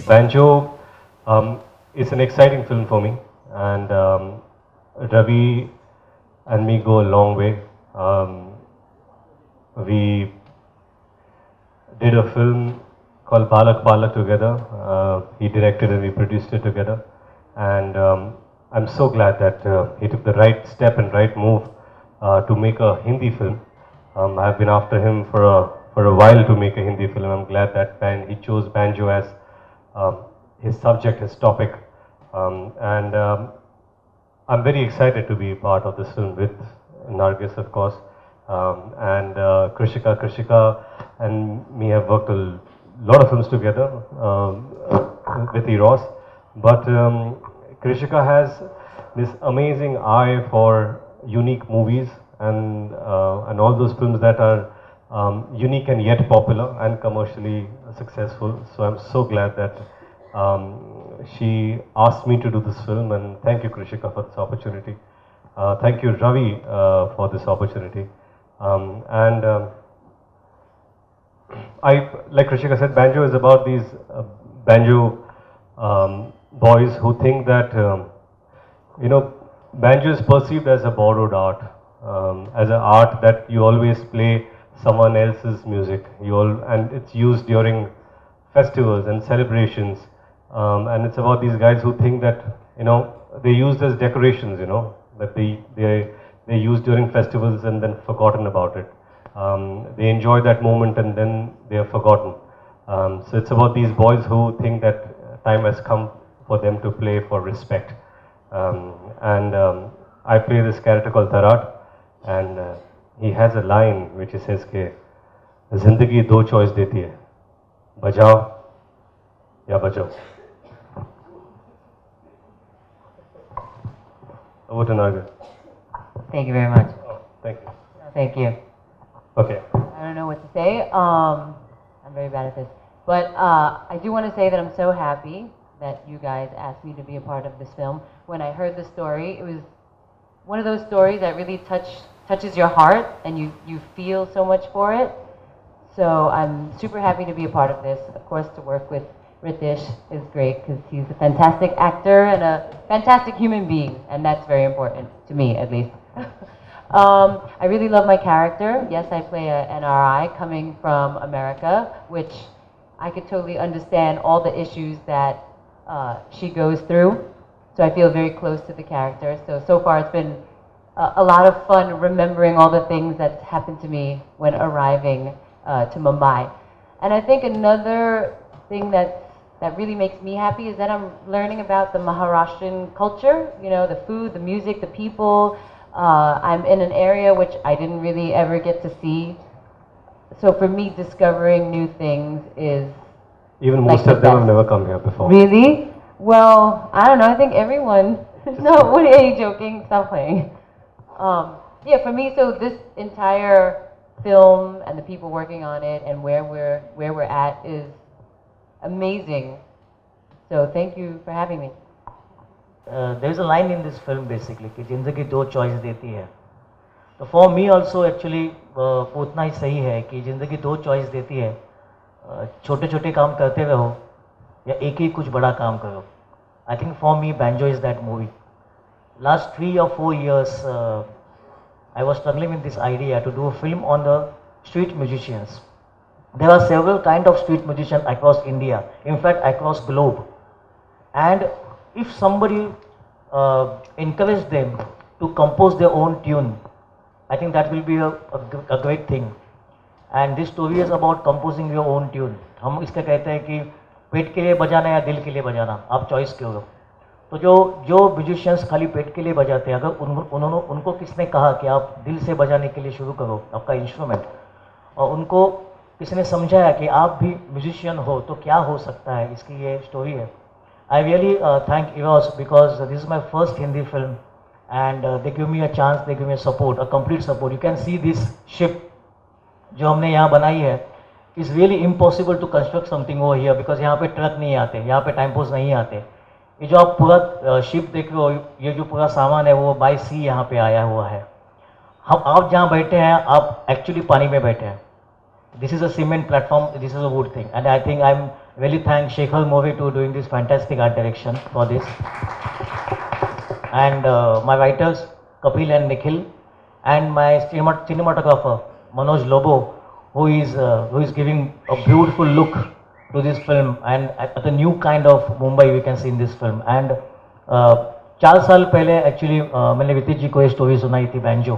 Banjo is an exciting film for me, and Ravi and me go a long way. We did a film called Balak Balak together. He directed and we produced it together. And I'm so glad that he took the right step and right move to make a Hindi film. I've been after him for a while to make a Hindi film. I'm glad that he chose banjo as his subject, his topic. And I'm very excited to be part of this film with Nargis, of course, and Krishika. Krishika and me have worked a lot of films together with Eros, but Krishika has this amazing eye for unique movies and all those films that are unique and yet popular and commercially successful. So I'm so glad that she asked me to do this film, and thank you, Krishika, for this opportunity. Thank you, Ravi, for this opportunity. And like Krishika said, banjo is about these banjo boys who think that, banjo is perceived as a borrowed art, as an art that you always play someone else's music. And it's used during festivals and celebrations. And it's about these guys who think that, they're used as decorations, that they used during festivals and then forgotten about it. They enjoy that moment and then they are forgotten. So it's about these boys who think that time has come for them to play for respect. And I play this character called Tarat, and he has a line which he says कि जिंदगी दो choice देती है, बजाओ या बजाओ. Over to Nagar. Thank you very much. Oh, thank you. Thank you. Okay. I don't know what to say. I'm very bad at this. But I do want to say that I'm so happy that you guys asked me to be a part of this film. When I heard the story, it was one of those stories that really touches your heart and you feel so much for it. So I'm super happy to be a part of this. Of course, to work with Ritesh is great because he's a fantastic actor and a fantastic human being, and that's very important to me, at least. I really love my character. Yes, I play a NRI coming from America, which I could totally understand all the issues that she goes through. So I feel very close to the character. So far it's been a lot of fun remembering all the things that happened to me when arriving to Mumbai. And I think another thing that really makes me happy is that I'm learning about the Maharashtrian culture, the food, the music, the people. I'm in an area which I didn't really ever get to see. So for me, discovering new things is Even most like of them have never come here before. Really? Well, I don't know. I think everyone. No, what are you joking? Stop playing. Yeah, for me, so this entire film and the people working on it and where we're at is amazing. So thank you for having me. There is a line in this film basically कि जिंदगी दो choice देती है. तो for me also actually वो उतना ही सही है कि ज़िंदगी दो चॉइस देती है. छोटे छोटे काम करते रहो या एक ही कुछ बड़ा काम करो. I think for me banjo is that movie. Last 3 or 4 years I was struggling with this idea to do a film on the street musicians. There are several kind of street musicians across India, in fact across globe, and if somebody encourage them to compose their own tune, I think that will be a great thing. And this story is about composing your own tune. हम इसका कहते हैं कि पेट के लिए बजाना या दिल के लिए बजाना, आप चॉइस करो. तो जो म्यूजिशियंस खाली पेट के लिए बजाते हैं, अगर उनको किसने कहा कि आप दिल से बजाने के लिए शुरू करो आपका इंस्ट्रूमेंट, और उनको किसने समझाया कि आप भी म्यूजिशियन हो तो क्या हो सकता है, इसकी ये स्टोरी है. I really thank Eros because this is my first Hindi film, and they give me a chance, they give me a support, a complete support. You can see this ship जो हमने यहाँ बनाई है is really impossible to construct something over here because यहाँ पे truck नहीं आते, यहाँ पे टाइम नहीं आते. ये जो आप पूरा शिप देख रहे हो, ये जो पूरा सामान है वो बाय सी यहाँ पे आया हुआ है. आप जहाँ बैठे हैं आप एक्चुअली पानी में बैठे हैं. This is a cement platform, this is a wood thing, and I think I'm really thank Shekhar Movie to doing this fantastic art direction for this. And my writers Kapil and Nikhil, and my cinematographer Manoj Lobo, who is giving a beautiful look to this film and at the new kind of Mumbai we can see in this film. And 4 साल पहले actually मैंने वितीत जी को ये story सुनाई थी banjo.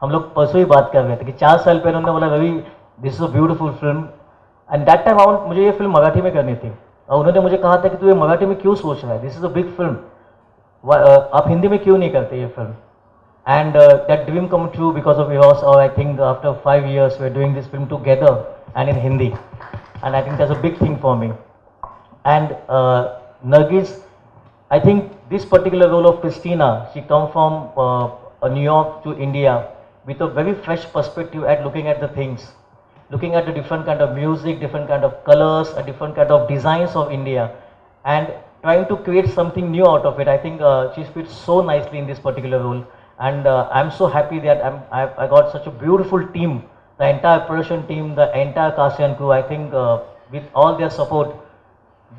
हम लोग परसों ही बात कर रहे थे कि 4 साल पहले उन्होंने बोला Ravi this is a beautiful film, and that time मुझे ये फिल्म मराठी में करनी थी और उन्होंने मुझे कहा था कि तू ये मराठी में क्यों सोच रहा है, this is a big film, आप हिंदी में क्यों नहीं करते ये film. And that dream come true because of yours, or I think after 5 years we're doing this film together and in Hindi, and I think that's a big thing for me. And Nargis, I think this particular role of Christina, she come from New York to India with a very fresh perspective at looking at the things, looking at the different kind of music, different kind of colors, a different kind of designs of India, and trying to create something new out of it. I think she fits so nicely in this particular role. And I'm so happy that I got such a beautiful team, the entire production team, the entire cast and crew. I think with all their support,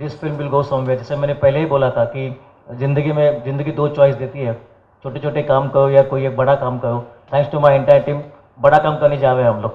this film will go somewhere. जैसे मैंने पहले ही बोला था कि जिंदगी 2 choice देती है, छोटे छोटे काम करो या कोई एक बड़ा काम करो. Thanks to my entire team, बड़ा काम करने जा रहे हैं हम लोग.